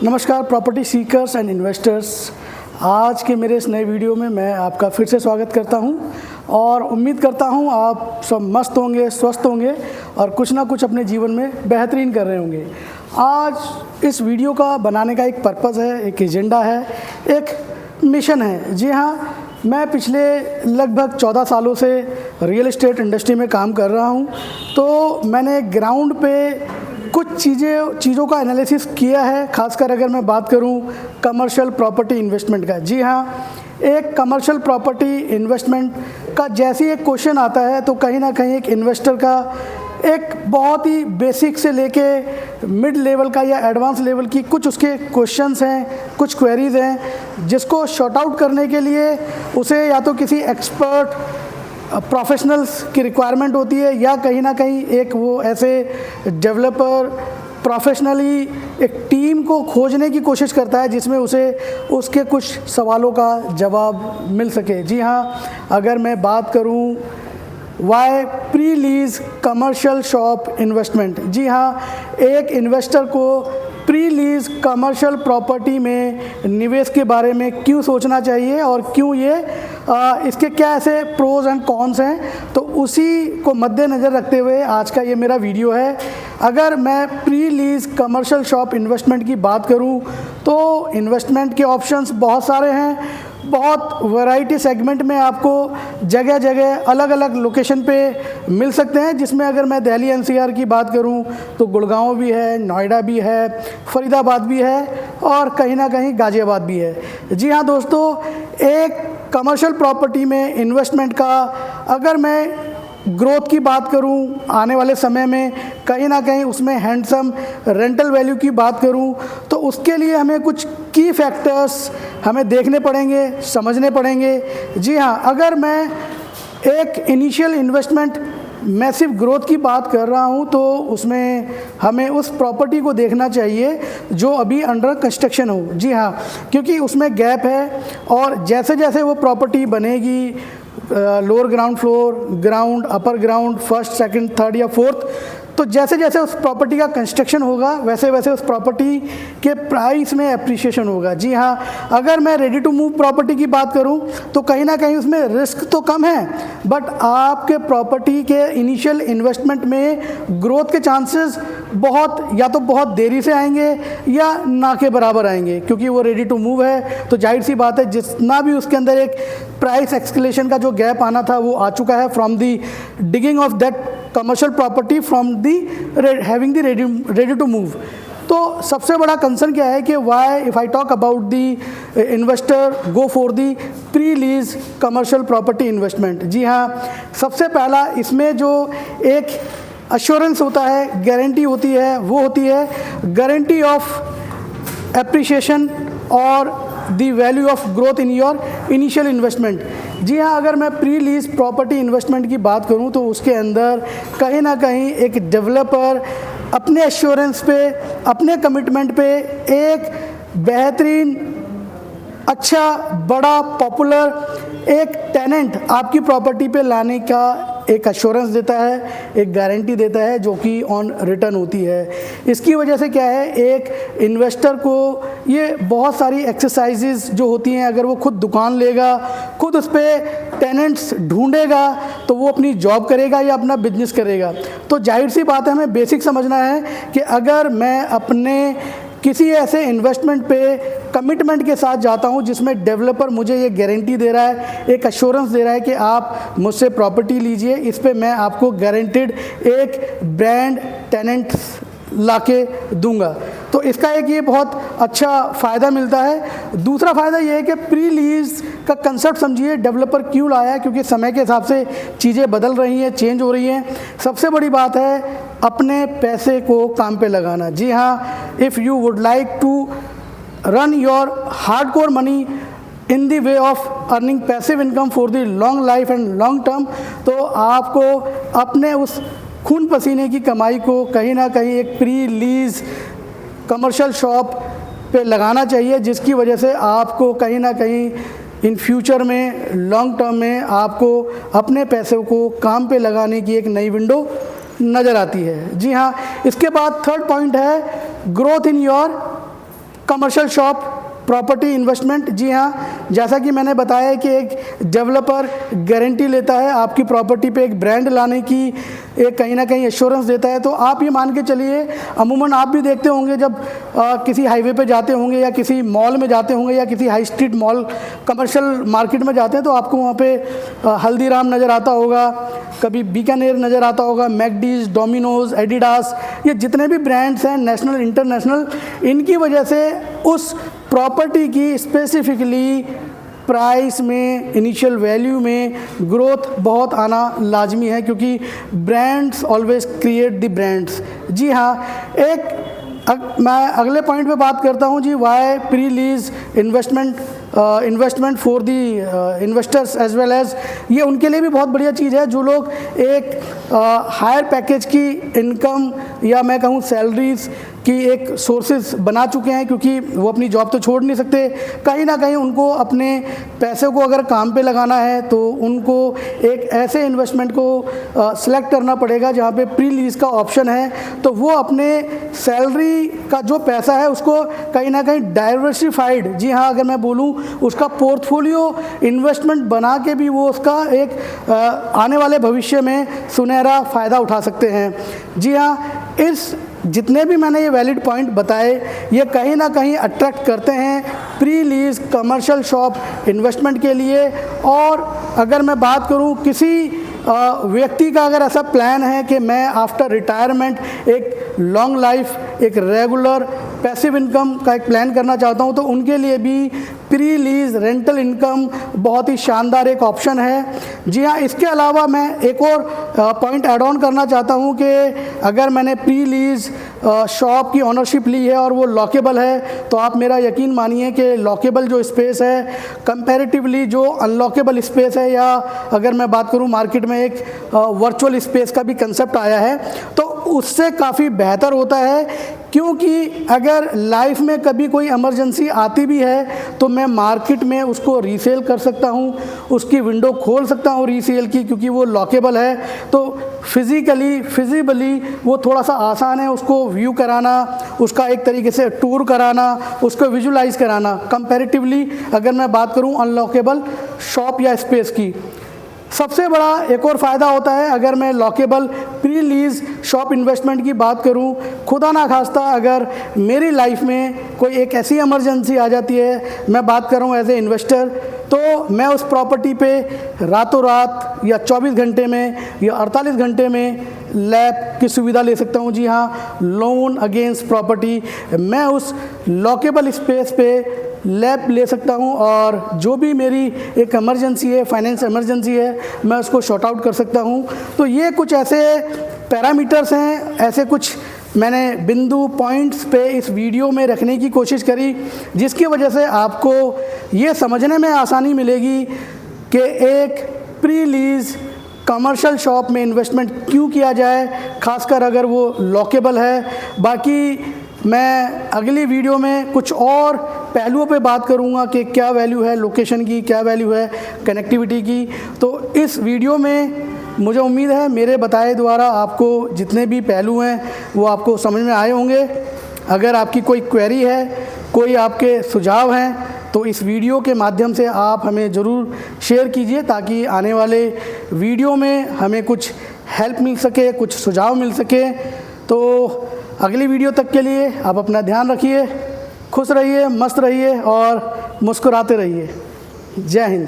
नमस्कार property seekers and investors. आज के मेरे इस नए वीडियो में मैं आपका फिर से स्वागत करता हूं और उम्मीद करता हूं आप सब मस्त होंगे, स्वस्थ होंगे और कुछ ना कुछ अपने जीवन में बेहतरीन कर रहे होंगे। आज इस वीडियो का बनाने का एक पर्पज़ है, एक एजेंडा है, एक मिशन है। जी हाँ, मैं पिछले लगभग 14 सालों से रियल एस्टेट इंडस्ट्री में काम कर रहा हूं, तो मैंने ग्राउंड पे कुछ चीज़ों का एनालिसिस किया है। खासकर अगर मैं बात करूं कमर्शियल प्रॉपर्टी इन्वेस्टमेंट का। जी हाँ, एक कमर्शियल प्रॉपर्टी इन्वेस्टमेंट का जैसे एक क्वेश्चन आता है तो कहीं ना कहीं एक इन्वेस्टर का एक बहुत ही बेसिक से लेके मिड लेवल का या एडवांस लेवल की कुछ उसके क्वेश्चंस हैं, कुछ क्वेरीज़ हैं, जिसको शॉर्ट आउट करने के लिए उसे या तो किसी एक्सपर्ट प्रोफेशनल्स की रिक्वायरमेंट होती है या कहीं ना कहीं एक वो ऐसे डेवलपर प्रोफेशनली एक टीम को खोजने की कोशिश करता है जिसमें उसे उसके कुछ सवालों का जवाब मिल सके। जी हाँ, अगर मैं बात करूं why pre lease commercial shop investment. जी हाँ, एक इन्वेस्टर को प्री लीज कमर्शियल प्रॉपर्टी में निवेश के बारे में क्यों सोचना चाहिए और क्यों ये इसके क्या ऐसे प्रोज एंड कॉन्स हैं, तो उसी को मद्देनज़र रखते हुए आज का ये मेरा वीडियो है। अगर मैं pre lease commercial shop investment की बात करूं तो इन्वेस्टमेंट के ऑप्शंस बहुत सारे हैं, बहुत वैरायटी सेगमेंट में आपको जगह जगह अलग अलग लोकेशन पे मिल सकते हैं, जिसमें अगर मैं दिल्ली एनसीआर की बात करूं तो गुड़गांव भी है, नोएडा भी है, फरीदाबाद भी है और कहीं ना कहीं गाज़ियाबाद भी है। जी हाँ दोस्तों, एक कमर्शियल प्रॉपर्टी में इन्वेस्टमेंट का अगर मैं ग्रोथ की बात करूं आने वाले समय में, कहीं ना कहीं उसमें हैंडसम रेंटल वैल्यू की बात करूं तो उसके लिए हमें कुछ की फैक्टर्स हमें देखने पड़ेंगे, समझने पड़ेंगे। जी हाँ, अगर मैं एक इनिशियल इन्वेस्टमेंट मैसिव ग्रोथ की बात कर रहा हूं तो उसमें हमें उस प्रॉपर्टी को देखना चाहिए जो अभी अंडर कंस्ट्रक्शन हो। जी हाँ, क्योंकि उसमें गैप है और जैसे जैसे वो प्रॉपर्टी बनेगी, lower ground floor, ground, upper ground, first, second, third या फोर्थ, तो जैसे जैसे उस प्रॉपर्टी का कंस्ट्रक्शन होगा वैसे वैसे उस प्रॉपर्टी के प्राइस में एप्रिसिएशन होगा। जी हाँ, अगर मैं रेडी टू मूव प्रॉपर्टी की बात करूं तो कहीं ना कहीं उसमें रिस्क तो कम है, बट आपके प्रॉपर्टी के इनिशियल इन्वेस्टमेंट में ग्रोथ के चांसेस बहुत या तो बहुत देरी से आएंगे या ना के बराबर आएंगे, क्योंकि वो रेडी टू मूव है। तो जाहिर सी बात है जितना भी उसके अंदर एक प्राइस एक्सकेलेशन का जो गैप आना था वो आ चुका है from the digging of that commercial property from the having the ready to move. तो सबसे बड़ा कंसर्न क्या है कि why if I talk about the investor go for the pre lease commercial property investment. जी हाँ, सबसे पहला इसमें जो एक अश्योरेंस होता है, गारंटी होती है, वो होती है गारंटी ऑफ एप्रिसिएशन और the value of growth in your initial investment. जी हाँ, अगर मैं प्री लीज प्रॉपर्टी इन्वेस्टमेंट की बात करूं तो उसके अंदर कहीं ना कहीं एक डेवलपर अपने एश्योरेंस पे, अपने कमिटमेंट पे एक बेहतरीन, अच्छा, बड़ा, पॉपुलर एक टेनेंट आपकी प्रॉपर्टी पे लाने का एक अश्योरेंस देता है, एक गारंटी देता है जो कि ऑन रिटर्न होती है। इसकी वजह से क्या है, एक इन्वेस्टर को ये बहुत सारी एक्सरसाइजेज जो होती हैं, अगर वो खुद दुकान लेगा, खुद उस पर टेनेंट्स ढूंढेगा तो वो अपनी जॉब करेगा या अपना बिजनेस करेगा। तो जाहिर सी बात है, हमें बेसिक समझना है कि अगर मैं अपने किसी ऐसे इन्वेस्टमेंट पे कमिटमेंट के साथ जाता हूं जिसमें डेवलपर मुझे ये गारंटी दे रहा है, एक अश्योरेंस दे रहा है कि आप मुझसे प्रॉपर्टी लीजिए, इस पे मैं आपको गारंटेड एक ब्रांड टेनेंट लाके दूंगा, तो इसका एक ये बहुत अच्छा फ़ायदा मिलता है। दूसरा फ़ायदा ये है कि प्री लीज का कंसेप्ट समझिए डेवलपर क्यों लाया है, क्योंकि समय के हिसाब से चीज़ें बदल रही हैं, चेंज हो रही हैं। सबसे बड़ी बात है अपने पैसे को काम पे लगाना। जी हाँ, if you would like to run your hardcore money in the way of earning passive income for the long life and long term, तो आपको अपने उस खून पसीने की कमाई को कहीं ना कहीं एक प्री लीज कमर्शियल शॉप पे लगाना चाहिए, जिसकी वजह से आपको कहीं ना कहीं इन फ्यूचर में, लॉन्ग टर्म में आपको अपने पैसे को काम पे लगाने की एक नई विंडो नज़र आती है। जी हाँ, इसके बाद थर्ड पॉइंट है growth in your commercial shop property investment. जी हाँ, जैसा कि मैंने बताया कि एक डेवलपर गारंटी लेता है आपकी प्रॉपर्टी पे एक ब्रांड लाने की, एक कहीं ना कहीं एश्योरेंस देता है। तो आप ये मान के चलिए, अमूमन आप भी देखते होंगे जब किसी हाईवे पे जाते होंगे या किसी मॉल में जाते होंगे या किसी high street mall commercial market में जाते हैं, तो आपको वहाँ पे हल्दीराम नज़र आता होगा, कभी बीकानेर नज़र आता होगा, मैकडीज, डोमिनोज, एडिडास, ये जितने भी ब्रांड्स हैं नेशनल इंटरनेशनल, इनकी वजह से उस प्रॉपर्टी की स्पेसिफिकली प्राइस में, इनिशियल वैल्यू में ग्रोथ बहुत आना लाजमी है, क्योंकि brands always create the brands. जी हाँ, मैं अगले पॉइंट पे बात करता हूँ जी, why pre lease investment for the investors as well as, ये उनके लिए भी बहुत बढ़िया चीज़ है जो लोग एक हायर पैकेज की इनकम या मैं कहूँ सैलरीज की एक सोर्सेज बना चुके हैं, क्योंकि वो अपनी जॉब तो छोड़ नहीं सकते। कहीं ना कहीं उनको अपने पैसे को अगर काम पे लगाना है तो उनको एक ऐसे इन्वेस्टमेंट को सिलेक्ट करना पड़ेगा जहाँ पे प्री लीज का ऑप्शन है, तो वो अपने सैलरी का जो पैसा है उसको कहीं ना कहीं डाइवर्सिफाइड, जी हाँ अगर मैं बोलूँ उसका पोर्टफोलियो इन्वेस्टमेंट बना के भी वो उसका एक आने वाले भविष्य में सुनहरा फ़ायदा उठा सकते हैं। जी हाँ, इस जितने भी मैंने ये वैलिड पॉइंट बताए ये कहीं ना कहीं अट्रैक्ट करते हैं pre lease commercial shop investment के लिए। और अगर मैं बात करूं किसी व्यक्ति का अगर ऐसा प्लान है कि मैं आफ्टर रिटायरमेंट एक लॉन्ग लाइफ, एक रेगुलर पैसिव इनकम का एक प्लान करना चाहता हूं, तो उनके लिए भी प्री लीज रेंटल इनकम बहुत ही शानदार एक ऑप्शन है। जी हाँ, इसके अलावा मैं एक और पॉइंट ऐड ऑन करना चाहता हूं कि अगर मैंने प्री लीज शॉप की ओनरशिप ली है और वो लॉकेबल है, तो आप मेरा यकीन मानिए कि लॉकेबल जो स्पेस है कंपैरेटिवली जो अनलॉकेबल स्पेस है, या अगर मैं बात करूं मार्केट में एक वर्चुअल स्पेस का भी कंसेप्ट आया है, तो उससे काफ़ी बेहतर होता है। क्योंकि अगर लाइफ में कभी कोई इमरजेंसी आती भी है तो मैं मार्केट में उसको रीसेल कर सकता हूँ, उसकी विंडो खोल सकता हूँ रीसेल की, क्योंकि वो लॉकेबल है। तो फिजिबली वो थोड़ा सा आसान है उसको व्यू कराना, उसका एक तरीके से टूर कराना, उसको विजुलाइज कराना, कंपैरेटिवली अगर मैं बात करूँ अनलॉकेबल शॉप या स्पेस की। सबसे बड़ा एक और फ़ायदा होता है अगर मैं lockable pre lease shop investment की बात करूं, खुदा ना खास्ता अगर मेरी लाइफ में कोई एक ऐसी इमरजेंसी आ जाती है, मैं बात कर रहा हूं एज ए इन्वेस्टर, तो मैं उस प्रॉपर्टी पे रातों रात या 24 घंटे में या 48 घंटे में लैब की सुविधा ले सकता हूं। जी हाँ, लोन अगेंस्ट प्रॉपर्टी, मैं उस लॉकेबल स्पेस पे लैब ले सकता हूं और जो भी मेरी एक इमरजेंसी है, फाइनेंस इमरजेंसी है, मैं उसको शॉर्ट आउट कर सकता हूं। तो ये कुछ ऐसे पैरामीटर्स हैं, ऐसे कुछ मैंने बिंदु पॉइंट्स पे इस वीडियो में रखने की कोशिश करी, जिसकी वजह से आपको ये समझने में आसानी मिलेगी कि एक प्री लीज कमर्शियल शॉप में इन्वेस्टमेंट क्यों किया जाए, खासकर अगर वो लॉकेबल है। बाकी मैं अगली वीडियो में कुछ और पहलुओं पे बात करूंगा कि क्या वैल्यू है लोकेशन की, क्या वैल्यू है कनेक्टिविटी की। तो इस वीडियो में मुझे उम्मीद है मेरे बताए द्वारा आपको जितने भी पहलू हैं वो आपको समझ में आए होंगे। अगर आपकी कोई क्वेरी है, कोई आपके सुझाव हैं, तो इस वीडियो के माध्यम से आप हमें ज़रूर शेयर कीजिए, ताकि आने वाले वीडियो में हमें कुछ हेल्प मिल सके, कुछ सुझाव मिल सके। तो अगली वीडियो तक के लिए आप अपना ध्यान रखिए, खुश रहिए, मस्त रहिए और मुस्कुराते रहिए। जय हिंद।